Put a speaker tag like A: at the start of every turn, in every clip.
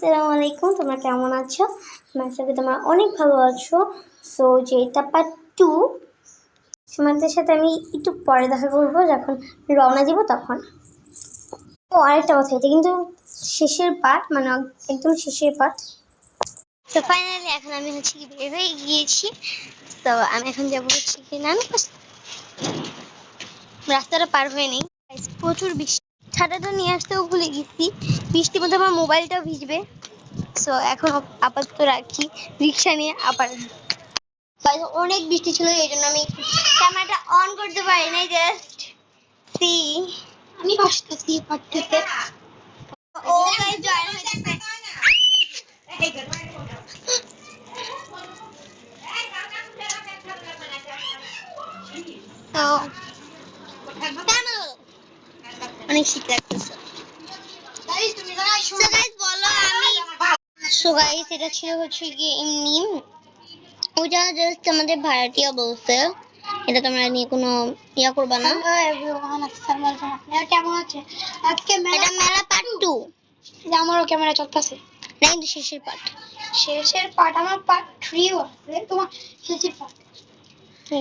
A: আসসালামু আলাইকুম, তোমরা কেমন আছো? আশা করি তোমরা অনেক ভালো আছো। সো যেটা পার্ট 2, তোমাদের সাথে আমি একটু পরে দেখা করবো যখন রওনা দিব তখন। ও আরেকটা কথা, এটা কিন্তু শেষের পার্ট, মানে একদম শেষের পার্ট। তো ফাইনালি এখন আমি হচ্ছে কি বের হয়ে গিয়েছি। তো আমি এখন যাবো হচ্ছে কি না, রাস্তাটা পার হয়ে নেই, প্রচুর বৃষ্টি, ছাতাটা নিয়ে আসতেও ভুলে গেছি। বৃষ্টির মধ্যে আমার মোবাইলটাও ভিজবে। সো এখন আপাতত রাখি, রিক্সা নিয়ে আবার অনেক বৃষ্টি ছিল, এই জন্য আমি ক্যামেরাটা অন করতে পারি নাই। জাস্ট সি আমি ভাসতেছি পাটতে। ও গাইস জয়েন হয়েছে। তো অনেক শীত লাগতেছে। সো গাইস বলো, আমি সো গাইস এটা ছিল হচ্ছে কি এমনি, ওটা জাস্ট আমাদের ভাড়াটিয়া বলছে, এটা তোমরা নিয়ে কোনো ইয়া করবা না। হ্যালো এভরিওয়ান, আসসালামু আলাইকুম। আপনারা কেমন আছেন? আজকে মেলা পার্ট 2, আমারও ক্যামেরা চলতেছে না, কিন্তু শেষের পার্ট আমার পার্ট 3 আছে, তোমার শেষের পার্ট।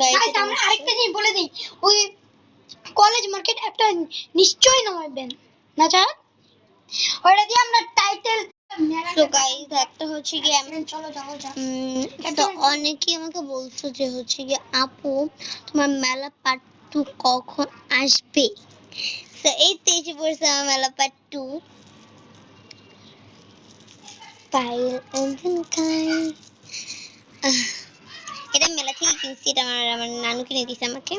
A: গাইস আমরা আরেকটা জিনিস বলে দিই, ওই কলেজ মার্কেট একটা নিশ্চয়ই নামাবেন না যা, ওটা দিয়ে আমরা টাইটেল। তো গাইস একটা হচ্ছে কি চলো যাও তো অনেকেই আমাকে বলছো যে হচ্ছে কি আপু তোমার মেলা পার্ট 2 কখন আসবে। তো এই তো এসে পড়ছে আমার মেলা পার্ট 2। এটা মেলা থেকে কিনছি, এটা আমার নানু কিনে দিয়েছে আমাকে।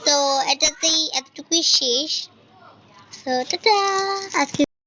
A: তো এটাতেই এতটুকুই শেষ। তো টাটা আজকে।